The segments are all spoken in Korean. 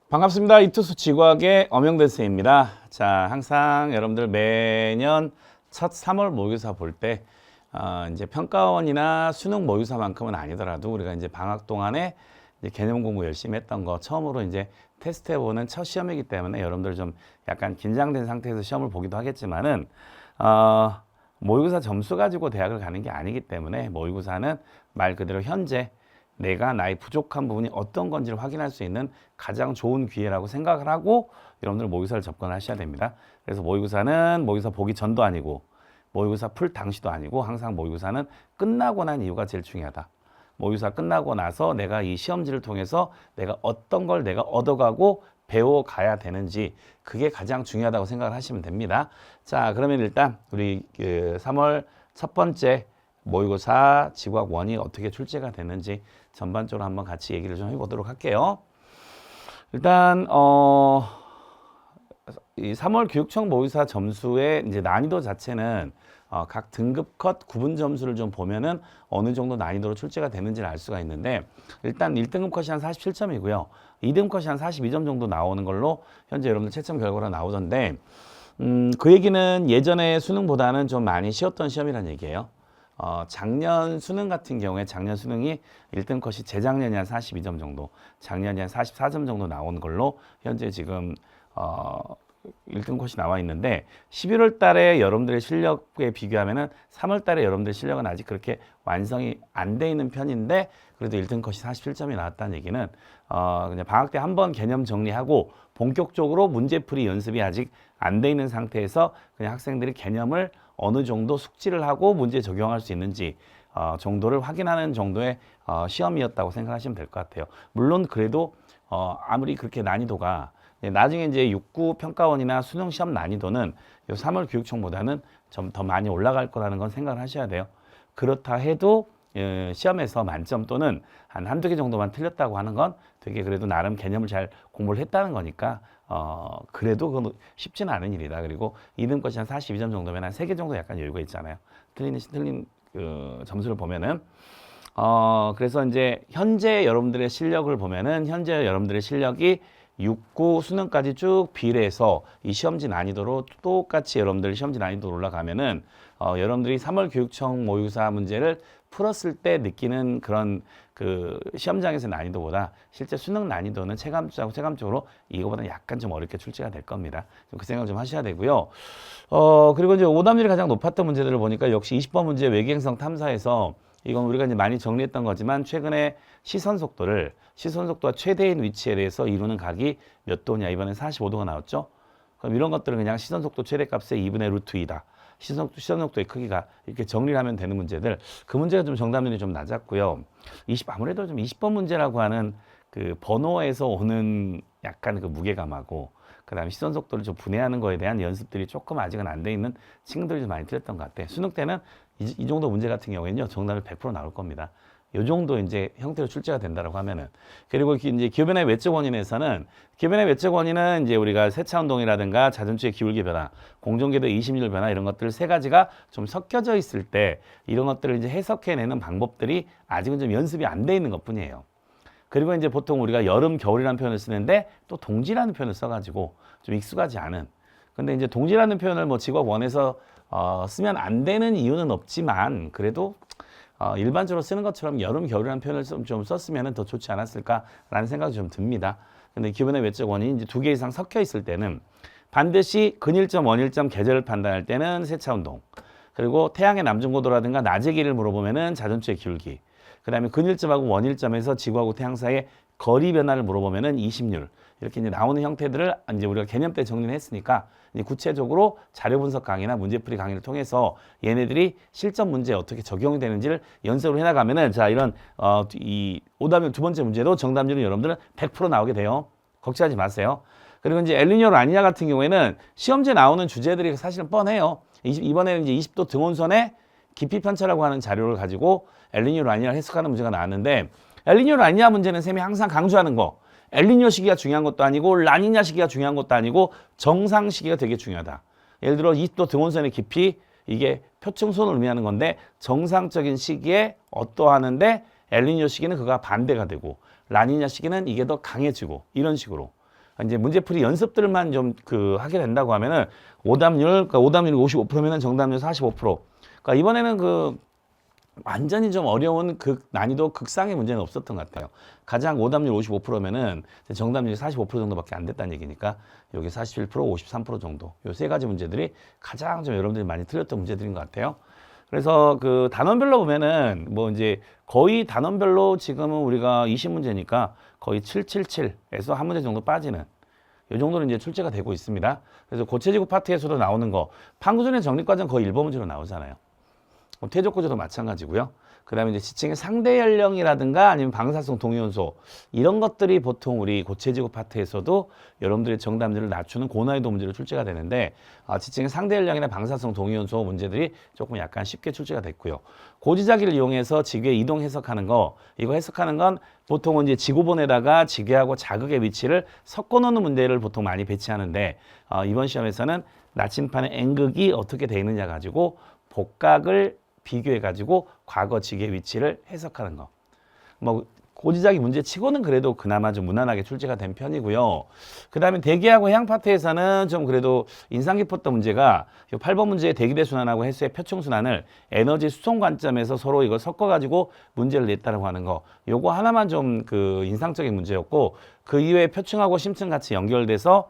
반갑습니다. 이투수 지구학의 엄영대생입니다. 자, 항상 여러분들 매년 첫 3월 모의고사 볼 때 이제 평가원이나 수능 모의고사만큼은 아니더라도 우리가 이제 방학 동안에 이제 개념 공부 열심히 했던 거 처음으로 이제 테스트해보는 첫 시험이기 때문에 여러분들 좀 약간 긴장된 상태에서 시험을 보기도 하겠지만은 모의고사 점수 가지고 대학을 가는 게 아니기 때문에 모의고사는 말 그대로 현재 내가 나의 부족한 부분이 어떤 건지를 확인할 수 있는 가장 좋은 기회라고 생각을 하고 여러분들 모의고사를 접근하셔야 됩니다. 그래서 모의고사는 모의고사 보기 전도 아니고 모의고사 풀 당시도 아니고 항상 모의고사는 끝나고 난 이유가 제일 중요하다. 모의고사 끝나고 나서 내가 이 시험지를 통해서 내가 어떤 걸 내가 얻어가고 배워가야 되는지 그게 가장 중요하다고 생각을 하시면 됩니다. 자, 그러면 일단 우리 3월 첫 번째 모의고사 지구학 1이 어떻게 출제가 됐는지 전반적으로 한번 같이 얘기를 좀 해보도록 할게요. 일단 이 3월 교육청 모의고사 점수의 이제 난이도 자체는 각 등급 컷 구분 점수를 좀 보면은 어느 정도 난이도로 출제가 되는지를 알 수가 있는데 일단 1등급 컷이 한 47점이고요. 2등급 컷이 한 42점 정도 나오는 걸로 현재 여러분들 채점 결과가 나오던데 그 얘기는 예전에 수능보다는 좀 많이 쉬웠던 시험이라는 얘기예요. 작년 수능 같은 경우에 작년 수능이 1등 컷이 재작년이 한 42점 정도, 작년이 한 44점 정도 나온 걸로 현재 지금 1등 컷이 나와 있는데 11월 달에 여러분들의 실력에 비교하면은 3월 달에 여러분들의 실력은 아직 그렇게 완성이 안 돼 있는 편인데 그래도 1등 컷이 47점이 나왔다는 얘기는 그냥 방학 때 한번 개념 정리하고 본격적으로 문제풀이 연습이 아직 안 돼 있는 상태에서 그냥 학생들이 개념을 어느 정도 숙지를 하고 문제 적용할 수 있는지 정도를 확인하는 정도의 시험이었다고 생각하시면 될 것 같아요. 물론 그래도 아무리 그렇게 난이도가 나중에 이제 6구 평가원이나 수능 시험 난이도는 요 3월 교육청보다는 좀 더 많이 올라갈 거라는 건 생각을 하셔야 돼요. 그렇다 해도 시험에서 만점 또는 한두 개 정도만 틀렸다고 하는 건 되게 그래도 나름 개념을 잘 공부를 했다는 거니까 그래도 그건 쉽지는 않은 일이다. 그리고 2등 것이 한 42점 정도면 한 3개 정도 약간 여유가 있잖아요. 틀린 그 점수를 보면은 그래서 이제 현재 여러분들의 실력을 보면은 현재 여러분들의 실력이 6구 수능까지 쭉 비례해서 이 시험지 난이도로 똑같이 여러분들 시험지 난이도로 올라가면은 여러분들이 3월 교육청 모의고사 문제를 풀었을 때 느끼는 그런 그 시험장에서 난이도보다 실제 수능 난이도는 체감적으로 이거보다 약간 좀 어렵게 출제가 될 겁니다. 그 생각을 좀 하셔야 되고요. 그리고 이제 오답률이 가장 높았던 문제들을 보니까 역시 20번 문제 외계행성 탐사에서 이건 우리가 이제 많이 정리했던 거지만 최근에 시선 속도가 최대인 위치에 대해서 이루는 각이 몇 도냐 이번에 45도가 나왔죠. 그럼 이런 것들은 그냥 시선 속도 최대값의 2분의 루트 2다. 시선 속도의 크기가 이렇게 정리를 하면 되는 문제들. 그 문제가 좀 정답률이 좀 낮았고요. 아무래도 좀 20번 문제라고 하는 그 번호에서 오는 약간 그 무게감하고 그다음에 시선 속도를 좀 분해하는 거에 대한 연습들이 조금 아직은 안 돼 있는 친구들이 좀 많이 틀렸던 것 같아요. 수능 때는 이 정도 문제 같은 경우에는요, 정답이 100% 나올 겁니다. 요 정도 이제 형태로 출제가 된다라고 하면은. 그리고 이제 기후변화의 외적 원인에서는 기후변화의 외적 원인은 이제 우리가 세차 운동이라든가 자전주의 기울기 변화, 공정궤도 이심률 변화 이런 것들 세 가지가 좀 섞여져 있을 때 이런 것들을 이제 해석해내는 방법들이 아직은 좀 연습이 안 돼 있는 것뿐이에요. 그리고 이제 보통 우리가 여름, 겨울이라는 표현을 쓰는데 또 동지라는 표현을 써가지고 좀 익숙하지 않은. 근데 이제 동지라는 표현을 뭐 직업 원에서 쓰면 안 되는 이유는 없지만 그래도 일반적으로 쓰는 것처럼 여름, 겨울이라는 표현을 좀 썼으면 더 좋지 않았을까라는 생각이 좀 듭니다. 근데 기본의 외적 원인이 이제 2개 이상 섞여 있을 때는 반드시 근일점, 원일점 계절을 판단할 때는 세차운동, 그리고 태양의 남중고도라든가 낮의 길을 물어보면은 자전주의 기울기, 그 다음에 근일점하고 원일점에서 지구하고 태양 사이의 거리 변화를 물어보면은 이심률, 이렇게 이제 나오는 형태들을 이제 우리가 개념 때 정리를 했으니까 이제 구체적으로 자료 분석 강의나 문제풀이 강의를 통해서 얘네들이 실전 문제에 어떻게 적용이 되는지를 연습을 해나가면은 자 이런 이 오답률 두 번째 문제도 정답률은 여러분들은 100% 나오게 돼요. 걱정하지 마세요. 그리고 이제 엘니뇨 라니냐 같은 경우에는 시험지에 나오는 주제들이 사실은 뻔해요. 이번에는 이제 20도 등온선의 깊이 편차라고 하는 자료를 가지고 엘니뇨 라니냐를 해석하는 문제가 나왔는데 엘니뇨 라니냐 문제는 쌤이 항상 강조하는 거 엘니뇨 시기가 중요한 것도 아니고 라니냐 시기가 중요한 것도 아니고 정상 시기가 되게 중요하다. 예를 들어 20도 등온선의 깊이 이게 표층선을 의미하는 건데 정상적인 시기에 어떠하는데 엘니뇨 시기는 그가 반대가 되고 라니냐 시기는 이게 더 강해지고 이런 식으로 이제 문제풀이 연습들만 좀 하게 된다고 하면은 그러니까 오답률이 55%면은 정답률 45%. 그러니까 이번에는 완전히 좀 어려운 난이도 극상의 문제는 없었던 것 같아요. 가장 오답률 55%면은 정답률이 45% 정도밖에 안 됐다는 얘기니까 여기 47%, 53% 정도. 요 세 가지 문제들이 가장 좀 여러분들이 많이 틀렸던 문제들인 것 같아요. 그래서 단원별로 보면은 이제 거의 단원별로 지금은 우리가 20문제니까 거의 777에서 한 문제 정도 빠지는 이 정도는 이제 출제가 되고 있습니다. 그래서 고체지구 파트에서도 나오는 거, 판구전의 정립과정 거의 1번 문제로 나오잖아요. 퇴적구조도 마찬가지고요. 그 다음에 이제 지층의 상대 연령이라든가 아니면 방사성 동위원소 이런 것들이 보통 우리 고체지구 파트에서도 여러분들의 정답률을 낮추는 고난이도 문제로 출제가 되는데 지층의 상대 연령이나 방사성 동위원소 문제들이 조금 약간 쉽게 출제가 됐고요. 고지자기를 이용해서 지괴 이동 해석하는 거, 이거 해석하는 건 보통은 이제 지구본에다가 지괴하고 자극의 위치를 섞어놓는 문제를 보통 많이 배치하는데 이번 시험에서는 나침판의 N극이 어떻게 되어 있느냐 가지고 복각을 비교해가지고 과거 지계 위치를 해석하는 거. 고지자기 문제 치고는 그래도 그나마 좀 무난하게 출제가 된 편이고요. 그 다음에 대기하고 해양 파트에서는 좀 그래도 인상 깊었던 문제가 8번 문제의 대기대순환하고 횟수의 표충순환을 에너지 수송 관점에서 서로 이걸 섞어가지고 문제를 냈다라고 하는 거. 요거 하나만 좀 인상적인 문제였고 그 이외에 표층하고 심층 같이 연결돼서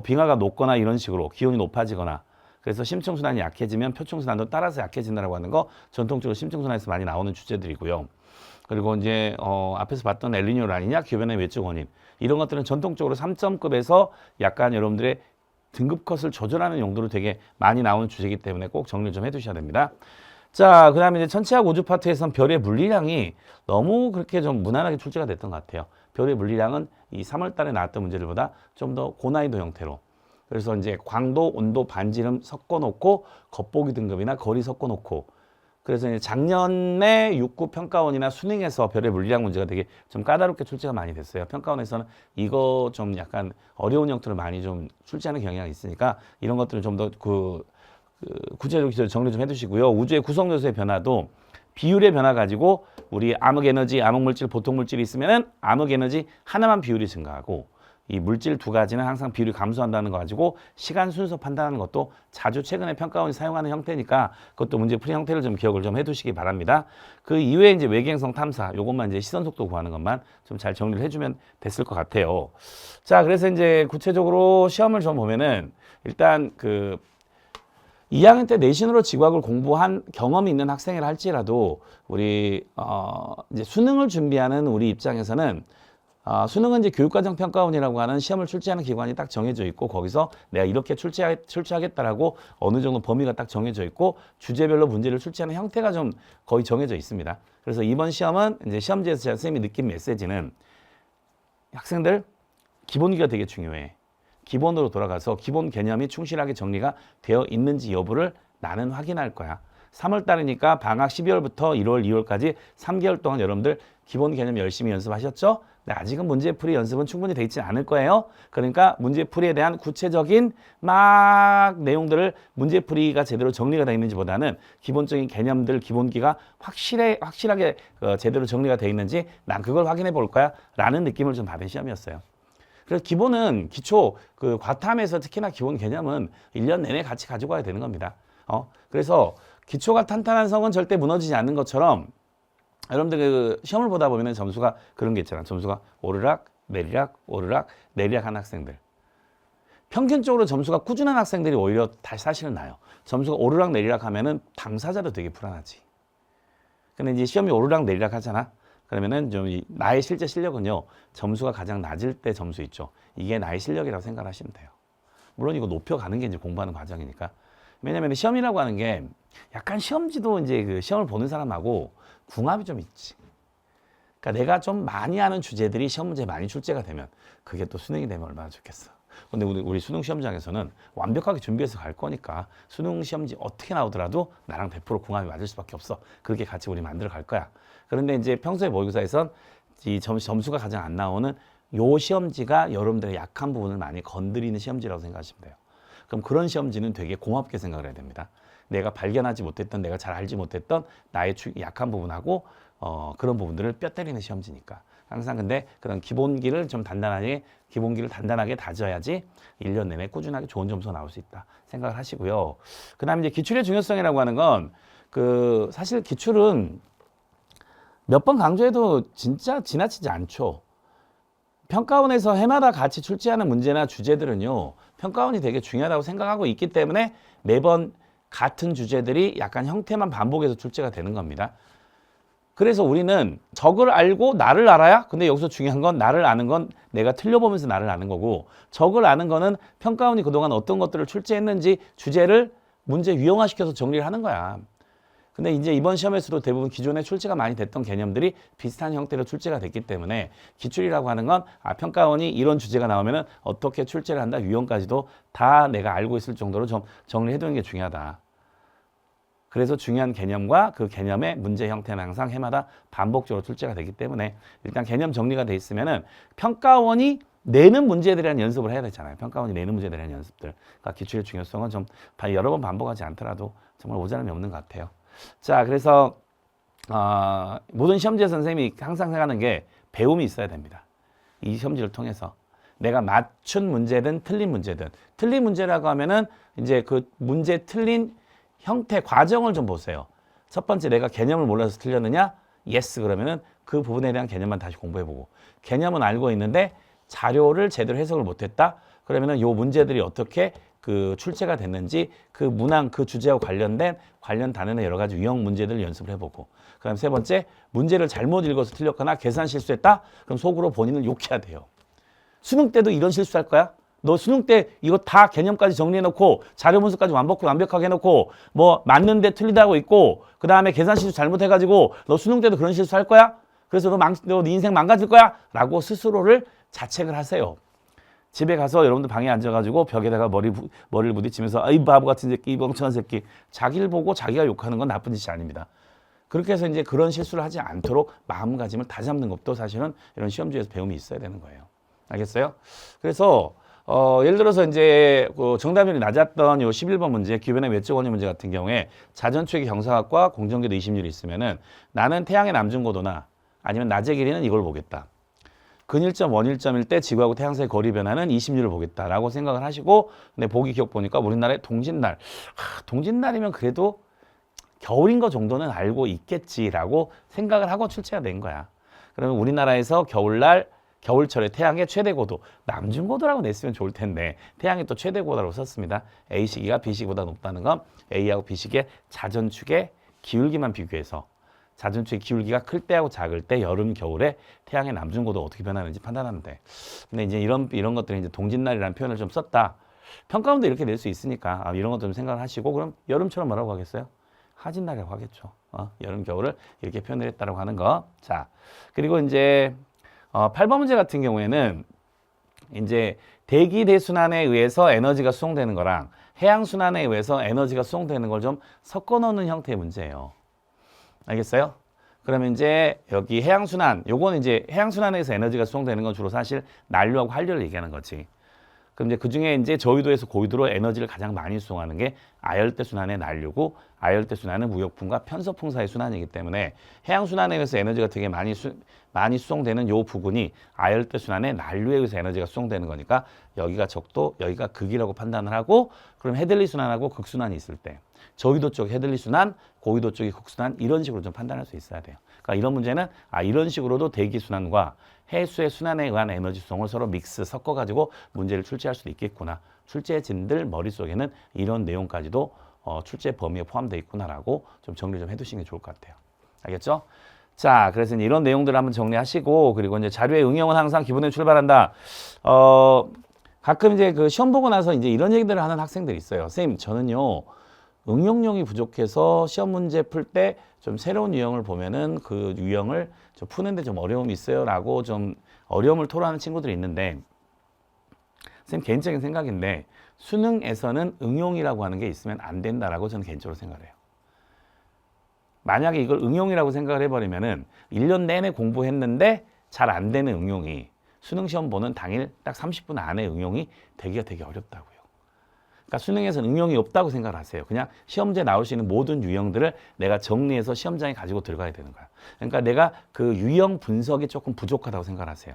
빙하가 녹거나 이런 식으로 기온이 높아지거나 그래서 심층순환이 약해지면 표층순환도 따라서 약해진다라고 하는 거 전통적으로 심층순환에서 많이 나오는 주제들이고요. 그리고 이제 앞에서 봤던 엘니뇨 라니냐, 기후변화의 외적 원인 이런 것들은 전통적으로 3점급에서 약간 여러분들의 등급 컷을 조절하는 용도로 되게 많이 나오는 주제이기 때문에 꼭 정리를 좀 해두셔야 됩니다. 자, 그 다음에 이제 천체학 우주 파트에서는 별의 물리량이 너무 그렇게 좀 무난하게 출제가 됐던 것 같아요. 별의 물리량은 이 3월 달에 나왔던 문제들보다 좀 더 고난이도 형태로. 그래서 이제 광도, 온도, 반지름 섞어놓고 겉보기 등급이나 거리 섞어놓고 그래서 이제 작년에 육구 평가원이나 수능에서 별의 물리량 문제가 되게 좀 까다롭게 출제가 많이 됐어요. 평가원에서는 이거 좀 약간 어려운 형태로 많이 좀 출제하는 경향이 있으니까 이런 것들을 좀 더 구체적으로 정리 좀 해두시고요. 우주의 구성 요소의 변화도 비율의 변화 가지고 우리 암흑 에너지, 암흑 물질, 보통 물질이 있으면은 암흑 에너지 하나만 비율이 증가하고 이 물질 두 가지는 항상 비율이 감소한다는 거 가지고 시간 순서 판단하는 것도 자주 최근에 평가원이 사용하는 형태니까 그것도 문제 풀이 형태를 좀 기억을 좀 해두시기 바랍니다. 그 이외에 이제 외계행성 탐사 요것만 이제 시선 속도 구하는 것만 좀 잘 정리를 해주면 됐을 것 같아요. 자, 그래서 이제 구체적으로 시험을 좀 보면은 일단 2학년 때 내신으로 지구학을 공부한 경험이 있는 학생이라 할지라도 우리 이제 수능을 준비하는 우리 입장에서는 수능은 이제 교육과정평가원이라고 하는 시험을 출제하는 기관이 딱 정해져 있고 거기서 내가 이렇게 출제하겠다라고 어느 정도 범위가 딱 정해져 있고 주제별로 문제를 출제하는 형태가 좀 거의 정해져 있습니다. 그래서 이번 시험은 이제 시험지에서 제가 선생님이 느낀 메시지는 학생들 기본기가 되게 중요해. 기본으로 돌아가서 기본 개념이 충실하게 정리가 되어 있는지 여부를 나는 확인할 거야. 3월 달이니까 방학 12월부터 1월, 2월까지 3개월 동안 여러분들 기본 개념 열심히 연습하셨죠? 네, 아직은 문제풀이 연습은 충분히 돼 있지 않을 거예요. 그러니까 문제풀이에 대한 구체적인 내용들을 문제풀이가 제대로 정리가 되어 있는지 보다는 기본적인 개념들, 기본기가 확실하게 제대로 정리가 되어 있는지 난 그걸 확인해 볼 거야 라는 느낌을 좀 받은 시험이었어요. 그래서 기본은 기초, 과탐에서 특히나 기본 개념은 1년 내내 같이 가지고 와야 되는 겁니다. 그래서 기초가 탄탄한 성은 절대 무너지지 않는 것처럼 여러분들 시험을 보다 보면 점수가 그런 게 있잖아. 점수가 오르락, 내리락, 오르락, 내리락 한 학생들. 평균적으로 점수가 꾸준한 학생들이 오히려 다시 사실은 나요. 점수가 오르락, 내리락 하면은 당사자도 되게 불안하지. 근데 이제 시험이 오르락, 내리락 하잖아. 그러면은 좀 나의 실제 실력은요. 점수가 가장 낮을 때 점수 있죠. 이게 나의 실력이라고 생각하시면 돼요. 물론 이거 높여가는 게 이제 공부하는 과정이니까. 왜냐면 시험이라고 하는 게 약간 시험지도 이제 시험을 보는 사람하고 궁합이 좀 있지. 그러니까 내가 좀 많이 하는 주제들이 시험 문제에 많이 출제가 되면 그게 또 수능이 되면 얼마나 좋겠어. 근데 우리 수능 시험장에서는 완벽하게 준비해서 갈 거니까 수능 시험지 어떻게 나오더라도 나랑 100% 궁합이 맞을 수밖에 없어. 그렇게 같이 우리 만들어 갈 거야. 그런데 이제 평소에 모의고사에선 이 점수가 가장 안 나오는 요 시험지가 여러분들의 약한 부분을 많이 건드리는 시험지라고 생각하시면 돼요. 그럼 그런 시험지는 되게 고맙게 생각을 해야 됩니다. 내가 발견하지 못했던, 내가 잘 알지 못했던 나의 약한 부분하고 그런 부분들을 뼈 때리는 시험지니까 항상 근데 그런 기본기를 단단하게 다져야지 1년 내내 꾸준하게 좋은 점수가 나올 수 있다 생각을 하시고요. 그 다음에 이제 기출의 중요성이라고 하는 건 사실 기출은 몇 번 강조해도 진짜 지나치지 않죠. 평가원에서 해마다 같이 출제하는 문제나 주제들은요, 평가원이 되게 중요하다고 생각하고 있기 때문에 매번 같은 주제들이 약간 형태만 반복해서 출제가 되는 겁니다. 그래서 우리는 적을 알고 나를 알아야, 근데 여기서 중요한 건 나를 아는 건 내가 틀려보면서 나를 아는 거고, 적을 아는 거는 평가원이 그동안 어떤 것들을 출제했는지 주제를 문제 유형화시켜서 정리를 하는 거야. 근데 이제 이번 시험에서도 대부분 기존에 출제가 많이 됐던 개념들이 비슷한 형태로 출제가 됐기 때문에 기출이라고 하는 건 평가원이 이런 주제가 나오면은 어떻게 출제를 한다, 유형까지도 다 내가 알고 있을 정도로 좀 정리해 두는 게 중요하다. 그래서 중요한 개념과 그 개념의 문제 형태는 항상 해마다 반복적으로 출제가 되기 때문에 일단 개념 정리가 돼 있으면은 평가원이 내는 문제에 대한 연습을 해야 되잖아요. 평가원이 내는 문제에 대한 연습들. 그러니까 기출의 중요성은 좀 여러 번 반복하지 않더라도 정말 모자람이 없는 것 같아요. 자, 그래서 모든 시험지에 선생님이 항상 생각하는 게 배움이 있어야 됩니다. 이 시험지를 통해서 내가 맞춘 문제든 틀린 문제라고 하면은 이제 그 문제 틀린 형태 과정을 좀 보세요. 첫 번째, 내가 개념을 몰라서 틀렸느냐? yes 그러면은 그 부분에 대한 개념만 다시 공부해보고, 개념은 알고 있는데 자료를 제대로 해석을 못했다? 그러면은 요 문제들이 어떻게 출제가 됐는지 그 문항, 그 주제와 관련 단원의 여러 가지 유형 문제들을 연습을 해보고, 그다음 세 번째, 문제를 잘못 읽어서 틀렸거나 계산 실수했다? 그럼 속으로 본인을 욕해야 돼요. 수능 때도 이런 실수할 거야? 너 수능 때 이거 다 개념까지 정리해놓고 자료 분석까지 완벽하게 해놓고 뭐 맞는데 틀리다고 있고 그 다음에 계산 실수 잘못해가지고 너 수능 때도 그런 실수할 거야? 그래서 너 네 인생 망가질 거야? 라고 스스로를 자책을 하세요. 집에 가서 여러분들 방에 앉아가지고 벽에다가 머리를 부딪히면서 이 바보 같은 새끼, 이 멍청한 새끼, 자기를 보고 자기가 욕하는 건 나쁜 짓이 아닙니다. 그렇게 해서 이제 그런 실수를 하지 않도록 마음가짐을 다잡는 것도 사실은 이런 시험지에서 배움이 있어야 되는 거예요. 알겠어요? 그래서 예를 들어서 이제 정답률이 낮았던 요 11번 문제, 기변의 외적 원리 문제 같은 경우에 자전축의 경사각과 공전궤도 20률이 있으면은 나는 태양의 남중고도나 아니면 낮의 길이는 이걸 보겠다. 근일점, 원일점일 때 지구하고 태양 사이 거리 변화는 20률을 보겠다라고 생각을 하시고, 근데 보기 기억 보니까 우리나라의 동짓날, 동짓날이면 그래도 겨울인 거 정도는 알고 있겠지라고 생각을 하고 출제가 된 거야. 그러면 우리나라에서 겨울철에 태양의 최대 고도, 남중고도라고 냈으면 좋을 텐데 태양이 또 최대 고도라고 썼습니다. A 시기가 B 시기보다 높다는 건 A하고 B 시기의 자전축의 기울기만 비교해서 자전축의 기울기가 클 때하고 작을 때 여름, 겨울에 태양의 남중고도가 어떻게 변하는지 판단하면 돼. 근데 이제 이런 것들이 이제 동짓날이라는 표현을 좀 썼다. 평가원도 이렇게 낼 수 있으니까 이런 것도 좀 생각을 하시고, 그럼 여름처럼 뭐라고 하겠어요? 하진날이라고 하겠죠. 여름, 겨울을 이렇게 표현을 했다라고 하는 거. 자, 그리고 이제 8번 문제 같은 경우에는 이제 대기 대순환에 의해서 에너지가 수송되는 거랑 해양 순환에 의해서 에너지가 수송되는 걸 좀 섞어 놓는 형태의 문제예요. 알겠어요? 그러면 이제 여기 해양 순환, 요거는 이제 해양 순환에서 에너지가 수송되는 건 주로 사실 난류하고 한류를 얘기하는 거지. 그럼 이제 그 중에 이제 저위도에서 고위도로 에너지를 가장 많이 수송하는 게 아열대 순환의 난류고, 아열대 순환은 무역풍과 편서풍 사이 순환이기 때문에 해양 순환에 의해서 에너지가 되게 많이 수송되는 요 부분이 아열대 순환의 난류에 의해서 에너지가 수송되는 거니까 여기가 적도, 여기가 극이라고 판단을 하고, 그럼 해들리 순환하고 극순환이 있을 때 저위도 쪽 해들리 순환, 고위도 쪽이 극순환, 이런 식으로 좀 판단할 수 있어야 돼요. 그러니까 이런 문제는 이런 식으로도 대기 순환과 해수의 순환에 의한 에너지 수송을 서로 섞어가지고 문제를 출제할 수도 있겠구나. 출제진들 머릿속에는 이런 내용까지도 출제 범위에 포함되어 있구나라고 좀 정리 좀 해두시는 게 좋을 것 같아요. 알겠죠? 자, 그래서 이제 이런 내용들을 한번 정리하시고, 그리고 이제 자료의 응용은 항상 기본에 출발한다. 가끔 이제 그 시험 보고 나서 이제 이런 얘기들을 하는 학생들이 있어요. 선생님, 저는요, 응용력이 부족해서 시험 문제 풀 때 좀 새로운 유형을 보면은 그 유형을 좀 푸는데 좀 어려움이 있어요 라고 좀 어려움을 토로하는 친구들이 있는데, 선생님 개인적인 생각인데 수능에서는 응용이라고 하는 게 있으면 안 된다라고 저는 개인적으로 생각을 해요. 만약에 이걸 응용이라고 생각을 해버리면은 1년 내내 공부했는데 잘 안 되는 응용이 수능 시험 보는 당일 딱 30분 안에 응용이 되기가 되게 어렵다고요. 그러니까 수능에서는 응용이 없다고 생각을 하세요. 그냥 시험지에 나올 수 있는 모든 유형들을 내가 정리해서 시험장에 가지고 들어가야 되는 거야. 그러니까 내가 그 유형 분석이 조금 부족하다고 생각을 하세요.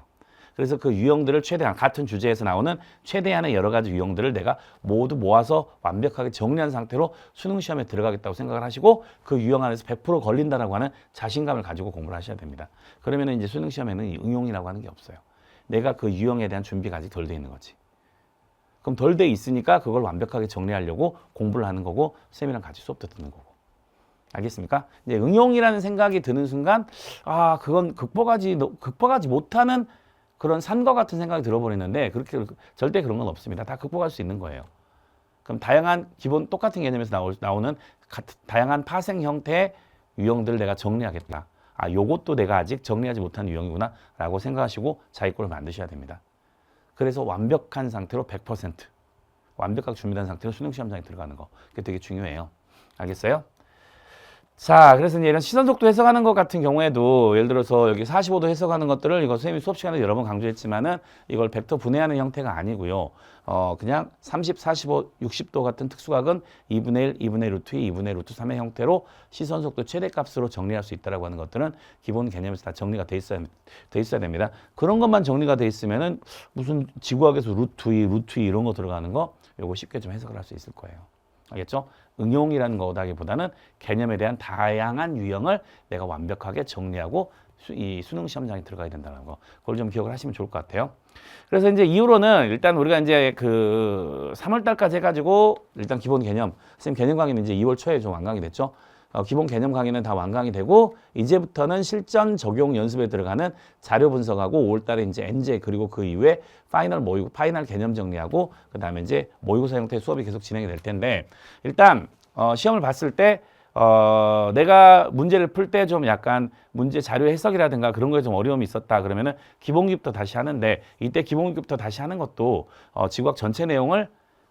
그래서 그 유형들을 최대한 같은 주제에서 나오는 최대한의 여러 가지 유형들을 내가 모두 모아서 완벽하게 정리한 상태로 수능 시험에 들어가겠다고 생각을 하시고 그 유형 안에서 100% 걸린다라고 하는 자신감을 가지고 공부를 하셔야 됩니다. 그러면 이제 수능 시험에는 이 응용이라고 하는 게 없어요. 내가 그 유형에 대한 준비가 아직 덜 돼 있는 거지. 그럼 덜 돼 있으니까 그걸 완벽하게 정리하려고 공부를 하는 거고 쌤이랑 같이 수업도 듣는 거고. 알겠습니까? 이제 응용이라는 생각이 드는 순간 아 그건 극복하지 못하는 그런 산과 같은 생각이 들어버리는데 그렇게 절대 그런 건 없습니다. 다 극복할 수 있는 거예요. 그럼 다양한 기본 똑같은 개념에서 나오는 다양한 파생 형태의 유형들을 내가 정리하겠다. 아 요것도 내가 아직 정리하지 못한 유형이구나 라고 생각하시고 자기 거를 만드셔야 됩니다. 그래서 완벽한 상태로 100% 완벽하게 준비된 상태로 수능 시험장에 들어가는 거. 그게 되게 중요해요. 알겠어요? 자, 그래서 이제 이런 시선 속도 해석하는 것 같은 경우에도 예를 들어서 여기 45도 해석하는 것들을 이거 선생님이 수업 시간에 여러 번 강조했지만은 이걸 벡터 분해하는 형태가 아니고요. 그냥 30, 45, 60도 같은 특수각은 2분의 1, 2분의 루트 2, 2분의 루트 3의 형태로 시선 속도 최대값으로 정리할 수 있다라고 하는 것들은 기본 개념에서 다 정리가 돼 있어야 됩니다. 그런 것만 정리가 돼 있으면은 무슨 지구학에서 루트 2, 루트 2 이런 거 들어가는 거 요거 쉽게 좀 해석을 할 수 있을 거예요. 알겠죠? 응용이라는 거다기보다는 개념에 대한 다양한 유형을 내가 완벽하게 정리하고 이 수능 시험장에 들어가야 된다는 거. 그걸 좀 기억을 하시면 좋을 것 같아요. 그래서 이제 이후로는 일단 우리가 이제 그 3월 달까지 해가지고 일단 기본 개념, 선생님 개념 강의는 이제 2월 초에 좀 완강이 됐죠. 기본 개념 강의는 다 완강이 되고 이제부터는 실전 적용 연습에 들어가는 자료 분석하고 5월 달에 이제 엔제 그리고 그 이후에 파이널 개념 정리하고 그다음에 이제 모의고사 형태의 수업이 계속 진행이 될 텐데 일단 시험을 봤을 때 내가 문제를 풀 때 좀 약간 문제 자료 해석이라든가 그런 거에 좀 어려움이 있었다 그러면은 기본기부터 다시 하는데 이때 기본기부터 다시 하는 것도 지구학 전체 내용을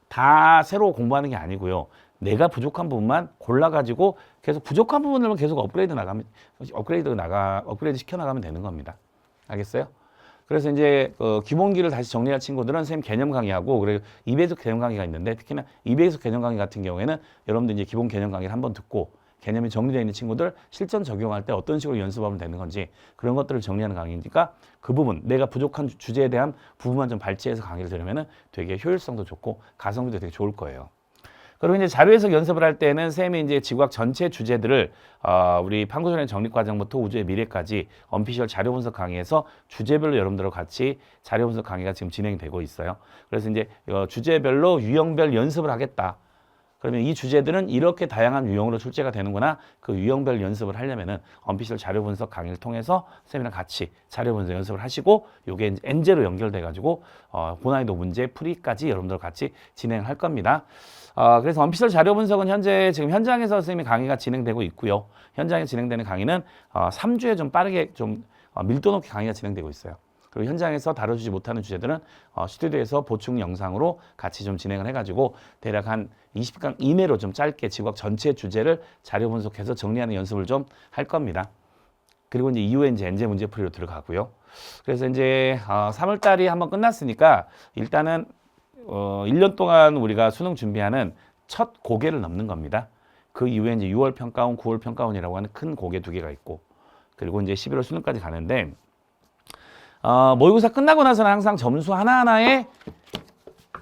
다 새로 공부하는 게 아니고요. 내가 부족한 부분만 골라가지고 계속 부족한 부분들만 계속 업그레이드 시켜 나가면 되는 겁니다. 알겠어요? 그래서 이제 기본기를 다시 정리할 친구들은 선생님 개념 강의하고 그리고 2배속 개념 강의가 있는데 특히나 2배속 개념 강의 같은 경우에는 여러분들 이제 기본 개념 강의를 한번 듣고 개념이 정리되어 있는 친구들 실전 적용할 때 어떤 식으로 연습하면 되는 건지 그런 것들을 정리하는 강의니까 그 부분 내가 부족한 주제에 대한 부분만 좀 발췌해서 강의를 들으면은 되게 효율성도 좋고 가성비도 되게 좋을 거예요. 그리고 이제 자료 해석 연습을 할 때는 쌤이 이제 지구학 전체 주제들을 우리 판구전의 정립 과정부터 우주의 미래까지 언피셜 자료 분석 강의에서 주제별로 여러분들과 같이 자료 분석 강의가 지금 진행이 되고 있어요. 그래서 이제 주제별로 유형별 연습을 하겠다. 그러면 이 주제들은 이렇게 다양한 유형으로 출제가 되는구나. 그 유형별 연습을 하려면은 언피셜 자료 분석 강의를 통해서 쌤이랑 같이 자료 분석 연습을 하시고 요게 이제 엔제로 연결돼 가지고 고난이도 문제 풀이까지 여러분들과 같이 진행을 할 겁니다. 그래서 언피셜 자료 분석은 현재 지금 현장에서 선생님이 강의가 진행되고 있고요. 현장에 진행되는 강의는 3주에 좀 빠르게 좀 밀도 높게 강의가 진행되고 있어요. 그리고 현장에서 다뤄주지 못하는 주제들은 스튜디오에서 보충 영상으로 같이 좀 진행을 해가지고 대략 한 20강 이내로 좀 짧게 지구학 전체 주제를 자료 분석해서 정리하는 연습을 좀 할 겁니다. 그리고 이제 이후에 이제 엔제 문제풀이로 들어가고요. 그래서 이제 3월 달이 한번 끝났으니까 일단은 1년 동안 우리가 수능 준비하는 첫 고개를 넘는 겁니다. 그 이후에 이제 6월 평가원, 9월 평가원이라고 하는 큰 고개 두 개가 있고 그리고 이제 11월 수능까지 가는데 모의고사 끝나고 나서는 항상 점수 하나하나에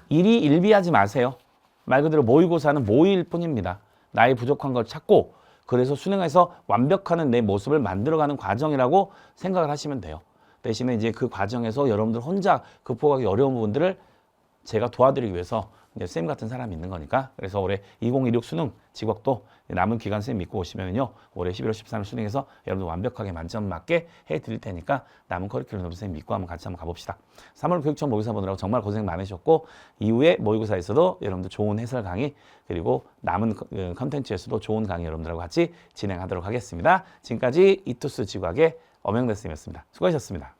일이 일비하지 마세요. 말 그대로 모의고사는 모의일 뿐입니다. 나의 부족한 걸 찾고 그래서 수능에서 완벽하는 내 모습을 만들어가는 과정이라고 생각을 하시면 돼요. 대신에 이제 그 과정에서 여러분들 혼자 극복하기 어려운 부분들을 제가 도와드리기 위해서 이제 쌤 같은 사람이 있는 거니까 그래서 올해 2016 수능 지구학도 남은 기간 쌤 믿고 오시면요 올해 11월 13일 수능에서 여러분들 완벽하게 만점 맞게 해드릴 테니까 남은 커리큘럼 쌤 믿고 한번 같이 한번 가봅시다. 3월 교육청 모의고사 보느라고 정말 고생 많으셨고 이후에 모의고사에서도 여러분들 좋은 해설 강의 그리고 남은 컨텐츠에서도 좋은 강의 여러분들하고 같이 진행하도록 하겠습니다. 지금까지 이투스 지구학의 엄영대 쌤이었습니다. 수고하셨습니다.